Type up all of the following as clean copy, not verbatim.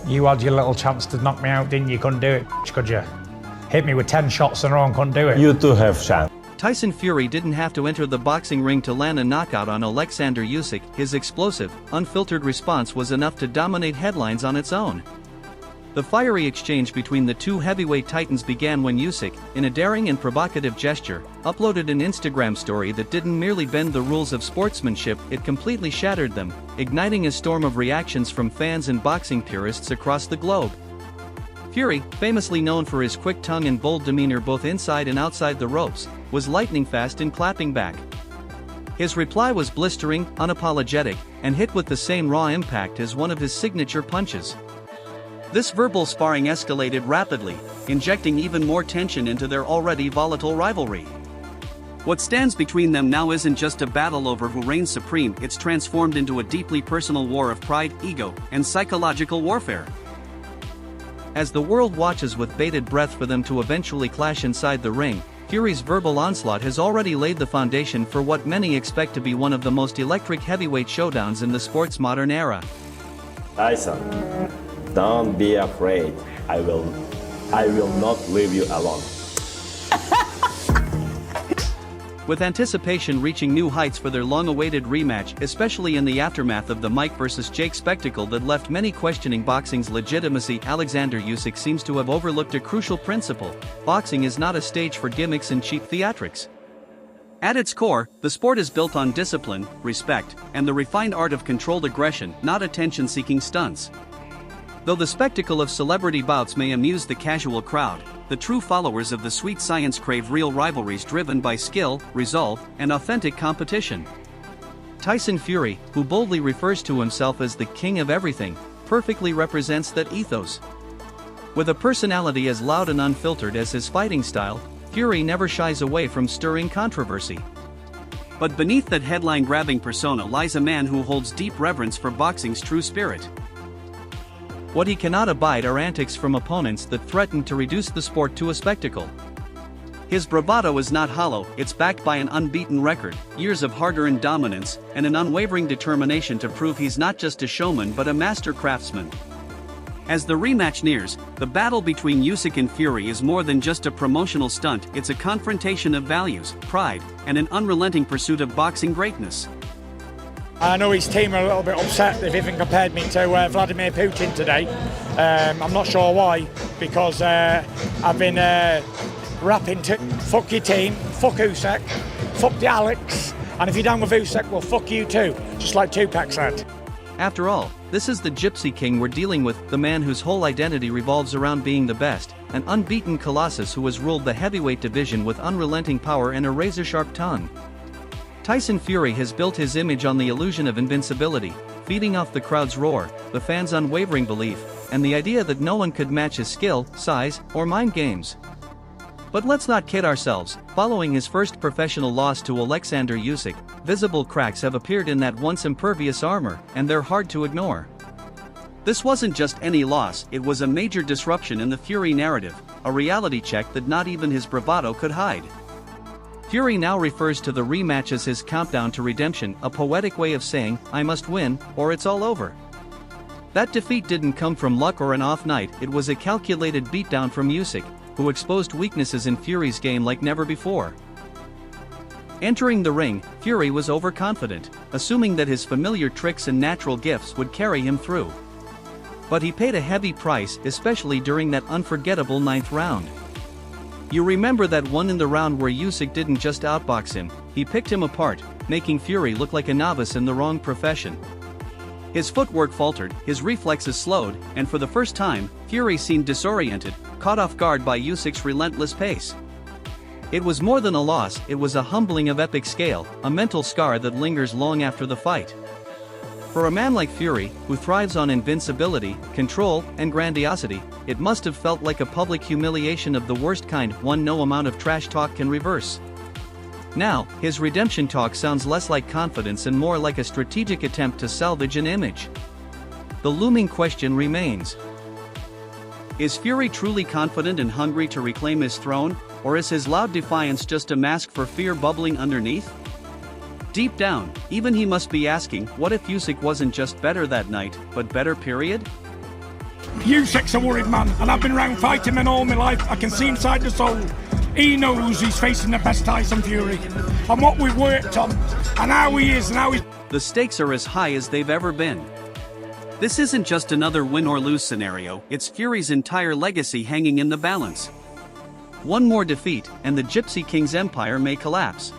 You had your little chance to knock me out, didn't you? Couldn't do it, could you? Hit me with 10 shots in a row and couldn't do it. You too have chance. Tyson Fury didn't have to enter the boxing ring to land a knockout on Oleksandr Usyk. His explosive, unfiltered response was enough to dominate headlines on its own. The fiery exchange between the two heavyweight titans began when Usyk, in a daring and provocative gesture, uploaded an Instagram story that didn't merely bend the rules of sportsmanship, it completely shattered them, igniting a storm of reactions from fans and boxing purists across the globe. Fury, famously known for his quick tongue and bold demeanor both inside and outside the ropes, was lightning fast in clapping back. His reply was blistering, unapologetic, and hit with the same raw impact as one of his signature punches. This verbal sparring escalated rapidly, injecting even more tension into their already volatile rivalry. What stands between them now isn't just a battle over who reigns supreme, it's transformed into a deeply personal war of pride, ego, and psychological warfare. As the world watches with bated breath for them to eventually clash inside the ring, Fury's verbal onslaught has already laid the foundation for what many expect to be one of the most electric heavyweight showdowns in the sport's modern era. Tyson, don't be afraid. I will not leave you alone. With anticipation reaching new heights for their long-awaited rematch, especially in the aftermath of the Mike vs. Jake spectacle that left many questioning boxing's legitimacy, Oleksandr Usyk seems to have overlooked a crucial principle: boxing is not a stage for gimmicks and cheap theatrics. At its core, the sport is built on discipline, respect, and the refined art of controlled aggression, not attention-seeking stunts. Though the spectacle of celebrity bouts may amuse the casual crowd, the true followers of the sweet science crave real rivalries driven by skill, resolve, and authentic competition. Tyson Fury, who boldly refers to himself as the king of everything, perfectly represents that ethos. With a personality as loud and unfiltered as his fighting style, Fury never shies away from stirring controversy. But beneath that headline-grabbing persona lies a man who holds deep reverence for boxing's true spirit. What he cannot abide are antics from opponents that threaten to reduce the sport to a spectacle. His bravado is not hollow, it's backed by an unbeaten record, years of hard-earned dominance, and an unwavering determination to prove he's not just a showman but a master craftsman. As the rematch nears, the battle between Usyk and Fury is more than just a promotional stunt, it's a confrontation of values, pride, and an unrelenting pursuit of boxing greatness. I know his team are a little bit upset. They've even compared me to Vladimir Putin today. I'm not sure why, because I've been rapping to fuck your team, fuck Usyk, fuck the Alex, and if you're down with Usyk, well fuck you too, just like Tupac said. After all, this is the Gypsy King we're dealing with, the man whose whole identity revolves around being the best, an unbeaten colossus who has ruled the heavyweight division with unrelenting power and a razor-sharp tongue. Tyson Fury has built his image on the illusion of invincibility, feeding off the crowd's roar, the fans' unwavering belief, and the idea that no one could match his skill, size, or mind games. But let's not kid ourselves, following his first professional loss to Oleksandr Usyk, visible cracks have appeared in that once impervious armor, and they're hard to ignore. This wasn't just any loss, it was a major disruption in the Fury narrative, a reality check that not even his bravado could hide. Fury now refers to the rematch as his countdown to redemption, a poetic way of saying, I must win, or it's all over. That defeat didn't come from luck or an off night, it was a calculated beatdown from Usyk, who exposed weaknesses in Fury's game like never before. Entering the ring, Fury was overconfident, assuming that his familiar tricks and natural gifts would carry him through. But he paid a heavy price, especially during that unforgettable 9th round. You remember that one in the round where Usyk didn't just outbox him, he picked him apart, making Fury look like a novice in the wrong profession. His footwork faltered, his reflexes slowed, and for the first time, Fury seemed disoriented, caught off guard by Usyk's relentless pace. It was more than a loss, it was a humbling of epic scale, a mental scar that lingers long after the fight. For a man like Fury, who thrives on invincibility, control, and grandiosity, it must have felt like a public humiliation of the worst kind, one no amount of trash talk can reverse. Now, his redemption talk sounds less like confidence and more like a strategic attempt to salvage an image. The looming question remains. Is Fury truly confident and hungry to reclaim his throne, or is his loud defiance just a mask for fear bubbling underneath? Deep down, even he must be asking, what if Usyk wasn't just better that night, but better period? Usyk's a worried man, and I've been around fighting men all my life. I can see inside the soul. He knows he's facing the best Tyson Fury, and what we've worked on, and how he is, and how he's... The stakes are as high as they've ever been. This isn't just another win or lose scenario, it's Fury's entire legacy hanging in the balance. One more defeat, and the Gypsy King's empire may collapse.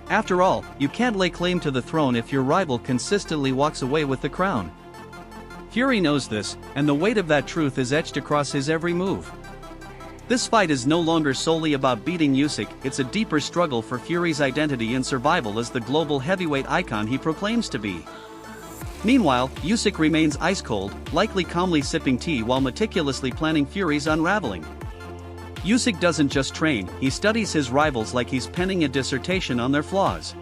After all, you can't lay claim to the throne if your rival consistently walks away with the crown. Fury knows this, and the weight of that truth is etched across his every move. This fight is no longer solely about beating Usyk, it's a deeper struggle for Fury's identity and survival as the global heavyweight icon he proclaims to be. Meanwhile, Usyk remains ice-cold, likely calmly sipping tea while meticulously planning Fury's unraveling. Usyk doesn't just train, he studies his rivals like he's penning a dissertation on their flaws.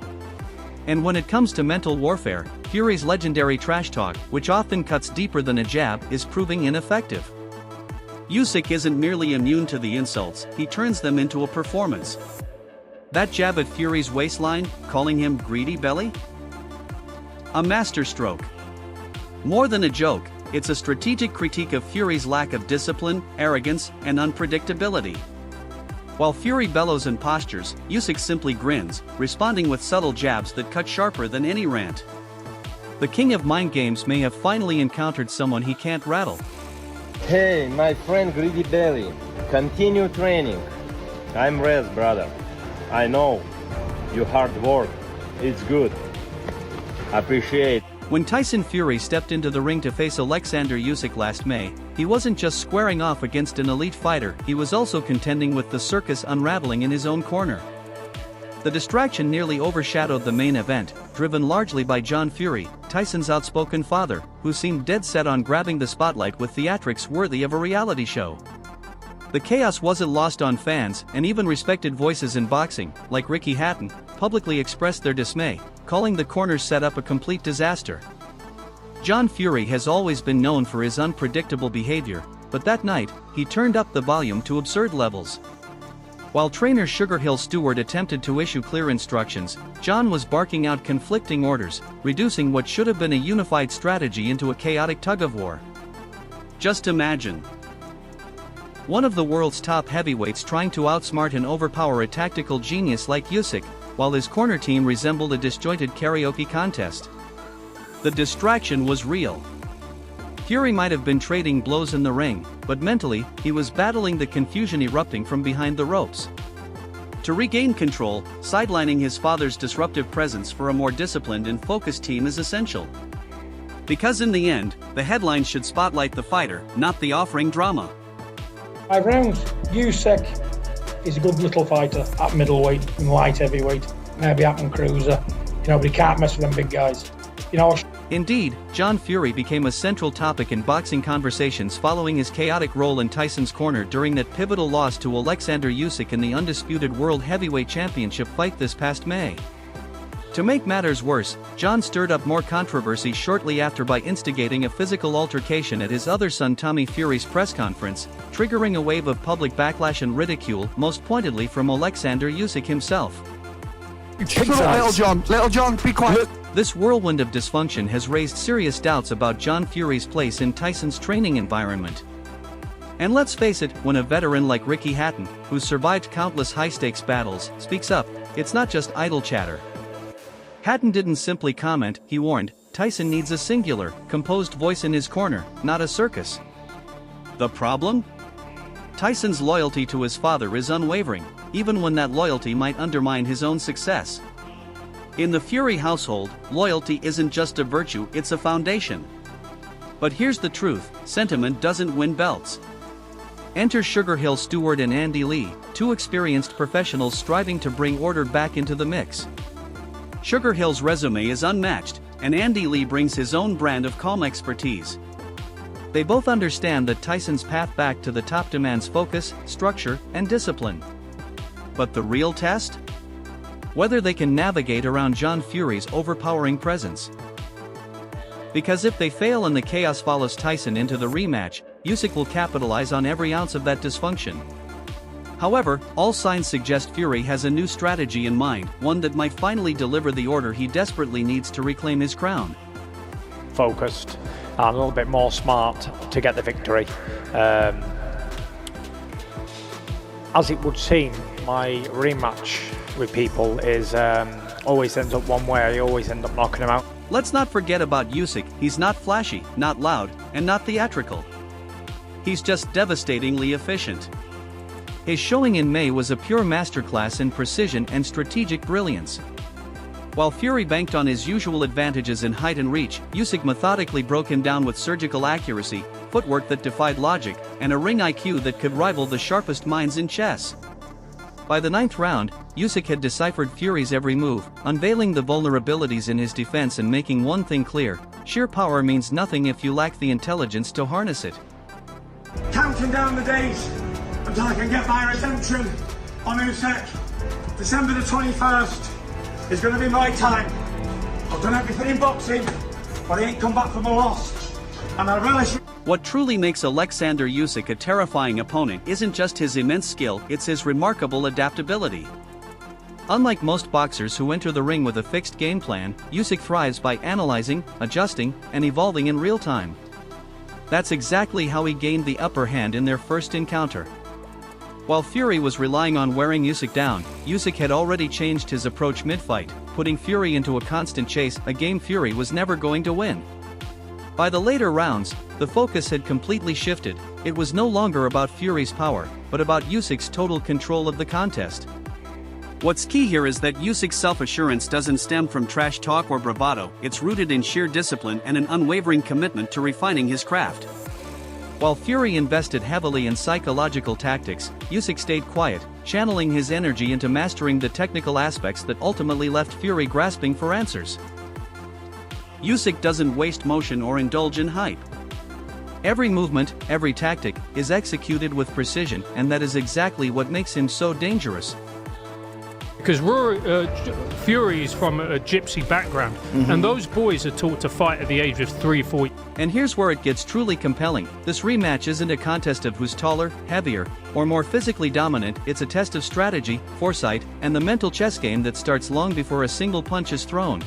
And when it comes to mental warfare, Fury's legendary trash talk, which often cuts deeper than a jab, is proving ineffective. Usyk isn't merely immune to the insults, he turns them into a performance. That jab at Fury's waistline, calling him greedy belly? A masterstroke. More than a joke, it's a strategic critique of Fury's lack of discipline, arrogance, and unpredictability. While Fury bellows and postures, Usyk simply grins, responding with subtle jabs that cut sharper than any rant. The king of mind games may have finally encountered someone he can't rattle. Hey, my friend Greedy Belly, continue training. I'm rest, brother. I know. You hard work. It's good. Appreciate. When Tyson Fury stepped into the ring to face Oleksandr Usyk last May, he wasn't just squaring off against an elite fighter, he was also contending with the circus unraveling in his own corner. The distraction nearly overshadowed the main event, driven largely by John Fury, Tyson's outspoken father, who seemed dead set on grabbing the spotlight with theatrics worthy of a reality show. The chaos wasn't lost on fans, and even respected voices in boxing, like Ricky Hatton, publicly expressed their dismay, calling the corner's setup a complete disaster. John Fury has always been known for his unpredictable behavior, but that night, he turned up the volume to absurd levels. While trainer Sugar Hill Stewart attempted to issue clear instructions, John was barking out conflicting orders, reducing what should have been a unified strategy into a chaotic tug-of-war. Just imagine one of the world's top heavyweights trying to outsmart and overpower a tactical genius like Usyk, while his corner team resembled a disjointed karaoke contest. The distraction was real. Fury might have been trading blows in the ring, but mentally, he was battling the confusion erupting from behind the ropes. To regain control, sidelining his father's disruptive presence for a more disciplined and focused team is essential. Because in the end, the headline should spotlight the fighter, not the offering drama. 5 rounds. Usyk is a good little fighter at middleweight and light heavyweight, maybe up and cruiser, but he can't mess with them big guys. Indeed, John Fury became a central topic in boxing conversations following his chaotic role in Tyson's corner during that pivotal loss to Oleksandr Usyk in the undisputed World Heavyweight Championship fight this past May. To make matters worse, John stirred up more controversy shortly after by instigating a physical altercation at his other son Tommy Fury's press conference, triggering a wave of public backlash and ridicule, most pointedly from Oleksandr Usyk himself. Little John, be quiet. This whirlwind of dysfunction has raised serious doubts about John Fury's place in Tyson's training environment. And let's face it, when a veteran like Ricky Hatton, who's survived countless high-stakes battles, speaks up, it's not just idle chatter. Hatton didn't simply comment, he warned, Tyson needs a singular, composed voice in his corner, not a circus. The problem? Tyson's loyalty to his father is unwavering, even when that loyalty might undermine his own success. In the Fury household, loyalty isn't just a virtue, it's a foundation. But here's the truth, sentiment doesn't win belts. Enter Sugar Hill Stewart and Andy Lee, two experienced professionals striving to bring order back into the mix. Sugar Hill's resume is unmatched, and Andy Lee brings his own brand of calm expertise. They both understand that Tyson's path back to the top demands focus, structure, and discipline. But the real test? Whether they can navigate around John Fury's overpowering presence. Because if they fail and the chaos follows Tyson into the rematch, Usyk will capitalize on every ounce of that dysfunction. However, all signs suggest Fury has a new strategy in mind, one that might finally deliver the order he desperately needs to reclaim his crown. Focused. and a little bit more smart to get the victory. As it would seem, my rematch with people is always ends up one way. I always end up knocking him out. Let's not forget about Usyk. He's not flashy, not loud, and not theatrical. He's just devastatingly efficient. His showing in May was a pure masterclass in precision and strategic brilliance. While Fury banked on his usual advantages in height and reach, Usyk methodically broke him down with surgical accuracy, footwork that defied logic, and a ring IQ that could rival the sharpest minds in chess. By the 9th round, Usyk had deciphered Fury's every move, unveiling the vulnerabilities in his defense and making one thing clear: sheer power means nothing if you lack the intelligence to harness it. Counting down the days until I can get my redemption on Usyk. December the 21st is going to be my time. I've done everything in boxing, but I ain't come back from a loss. And I relish it. What truly makes Oleksandr Usyk a terrifying opponent isn't just his immense skill, it's his remarkable adaptability. Unlike most boxers who enter the ring with a fixed game plan, Usyk thrives by analyzing, adjusting, and evolving in real time. That's exactly how he gained the upper hand in their first encounter. While Fury was relying on wearing Usyk down, Usyk had already changed his approach mid-fight, putting Fury into a constant chase, a game Fury was never going to win. By the later rounds, the focus had completely shifted. It was no longer about Fury's power, but about Usyk's total control of the contest. What's key here is that Usyk's self-assurance doesn't stem from trash talk or bravado, it's rooted in sheer discipline and an unwavering commitment to refining his craft. While Fury invested heavily in psychological tactics, Usyk stayed quiet, channeling his energy into mastering the technical aspects that ultimately left Fury grasping for answers. Usyk doesn't waste motion or indulge in hype. Every movement, every tactic, is executed with precision, and that is exactly what makes him so dangerous. Because Fury is from a gypsy background, and those boys are taught to fight at the age of 3 or 4. And here's where it gets truly compelling. This rematch isn't a contest of who's taller, heavier, or more physically dominant, it's a test of strategy, foresight, and the mental chess game that starts long before a single punch is thrown.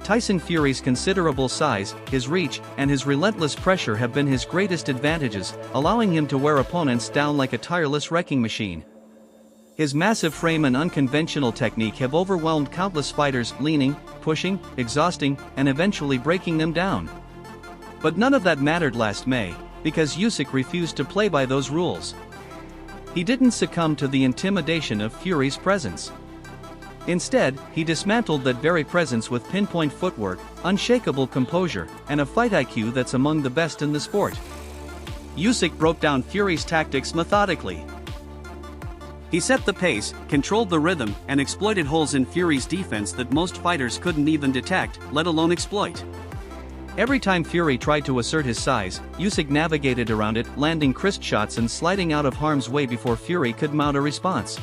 Tyson Fury's considerable size, his reach, and his relentless pressure have been his greatest advantages, allowing him to wear opponents down like a tireless wrecking machine. His massive frame and unconventional technique have overwhelmed countless fighters, leaning, pushing, exhausting, and eventually breaking them down. But none of that mattered last May, because Usyk refused to play by those rules. He didn't succumb to the intimidation of Fury's presence. Instead, he dismantled that very presence with pinpoint footwork, unshakable composure, and a fight IQ that's among the best in the sport. Usyk broke down Fury's tactics methodically. He set the pace, controlled the rhythm, and exploited holes in Fury's defense that most fighters couldn't even detect, let alone exploit. Every time Fury tried to assert his size, Usyk navigated around it, landing crisp shots and sliding out of harm's way before Fury could mount a response.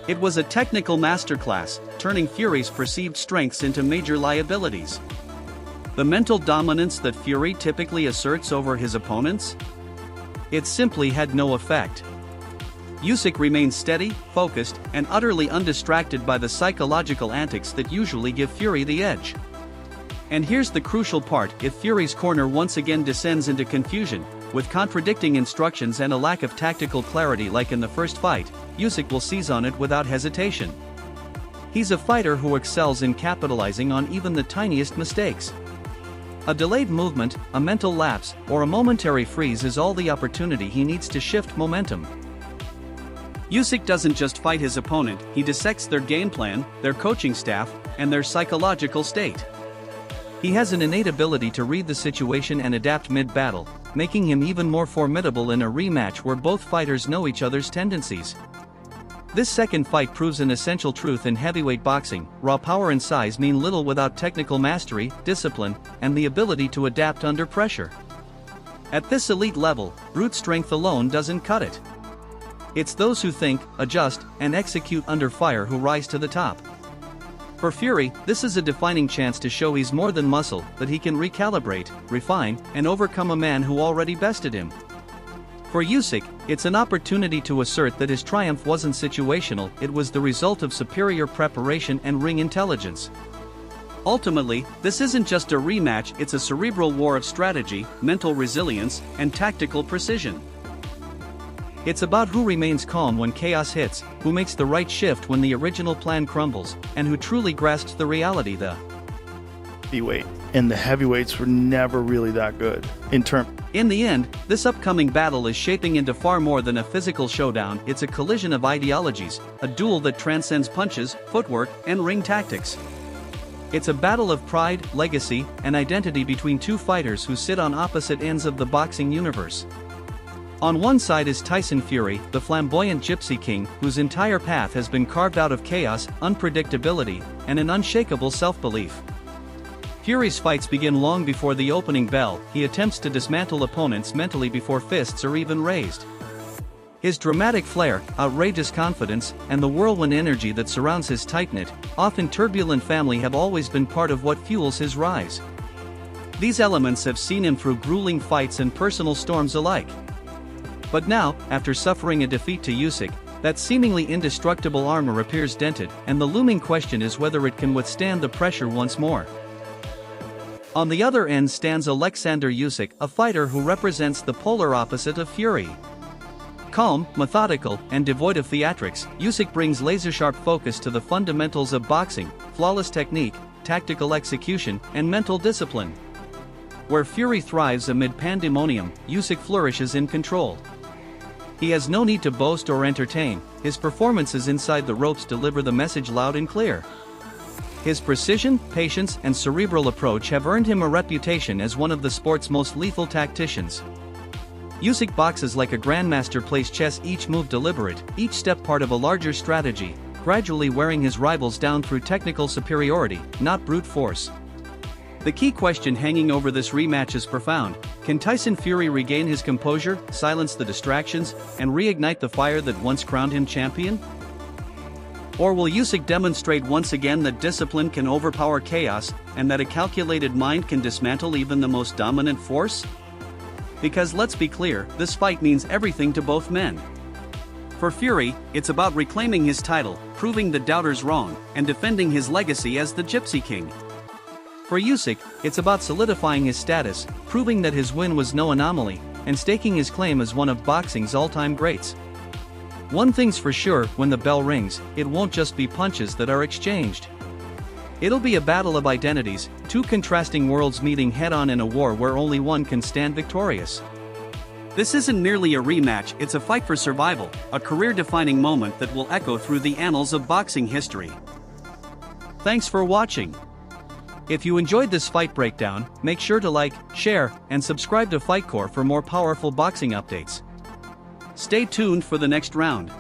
It was a technical masterclass, turning Fury's perceived strengths into major liabilities. The mental dominance that Fury typically asserts over his opponents? It simply had no effect. Usyk remained steady, focused, and utterly undistracted by the psychological antics that usually give Fury the edge. And here's the crucial part: if Fury's corner once again descends into confusion, with contradicting instructions and a lack of tactical clarity like in the first fight, Usyk will seize on it without hesitation. He's a fighter who excels in capitalizing on even the tiniest mistakes. A delayed movement, a mental lapse, or a momentary freeze is all the opportunity he needs to shift momentum. Usyk doesn't just fight his opponent, he dissects their game plan, their coaching staff, and their psychological state. He has an innate ability to read the situation and adapt mid-battle, making him even more formidable in a rematch where both fighters know each other's tendencies. This second fight proves an essential truth in heavyweight boxing: raw power and size mean little without technical mastery, discipline, and the ability to adapt under pressure. At this elite level, brute strength alone doesn't cut it. It's those who think, adjust, and execute under fire who rise to the top. For Fury, this is a defining chance to show he's more than muscle, that he can recalibrate, refine, and overcome a man who already bested him. For Usyk, it's an opportunity to assert that his triumph wasn't situational, it was the result of superior preparation and ring intelligence. Ultimately, this isn't just a rematch, it's a cerebral war of strategy, mental resilience, and tactical precision. It's about who remains calm when chaos hits, who makes the right shift when the original plan crumbles, and who truly grasps the reality the heavyweight, and the heavyweights were never really that good In the end, this upcoming battle is shaping into far more than a physical showdown. It's a collision of ideologies, a duel that transcends punches, footwork, and ring tactics. It's a battle of pride, legacy, and identity between two fighters who sit on opposite ends of the boxing universe. On one side is Tyson Fury, the flamboyant Gypsy King, whose entire path has been carved out of chaos, unpredictability, and an unshakable self-belief. Fury's fights begin long before the opening bell. He attempts to dismantle opponents mentally before fists are even raised. His dramatic flair, outrageous confidence, and the whirlwind energy that surrounds his tight-knit, often turbulent family have always been part of what fuels his rise. These elements have seen him through grueling fights and personal storms alike. But now, after suffering a defeat to Usyk, that seemingly indestructible armor appears dented, and the looming question is whether it can withstand the pressure once more. On the other end stands Oleksandr Usyk, a fighter who represents the polar opposite of Fury. Calm, methodical, and devoid of theatrics, Usyk brings laser-sharp focus to the fundamentals of boxing, flawless technique, tactical execution, and mental discipline. Where Fury thrives amid pandemonium, Usyk flourishes in control. He has no need to boast or entertain, his performances inside the ropes deliver the message loud and clear. His precision, patience, and cerebral approach have earned him a reputation as one of the sport's most lethal tacticians. Usyk boxes like a grandmaster plays chess, each move deliberate, each step part of a larger strategy, gradually wearing his rivals down through technical superiority, not brute force. The key question hanging over this rematch is profound. Can Tyson Fury regain his composure, silence the distractions, and reignite the fire that once crowned him champion? Or will Usyk demonstrate once again that discipline can overpower chaos, and that a calculated mind can dismantle even the most dominant force? Because let's be clear, this fight means everything to both men. For Fury, it's about reclaiming his title, proving the doubters wrong, and defending his legacy as the Gypsy King. For Usyk, it's about solidifying his status, proving that his win was no anomaly, and staking his claim as one of boxing's all-time greats. One thing's for sure, when the bell rings, it won't just be punches that are exchanged. It'll be a battle of identities, two contrasting worlds meeting head-on in a war where only one can stand victorious. This isn't merely a rematch, it's a fight for survival, a career-defining moment that will echo through the annals of boxing history. Thanks for watching. If you enjoyed this fight breakdown, make sure to like, share, and subscribe to Fightcore for more powerful boxing updates. Stay tuned for the next round.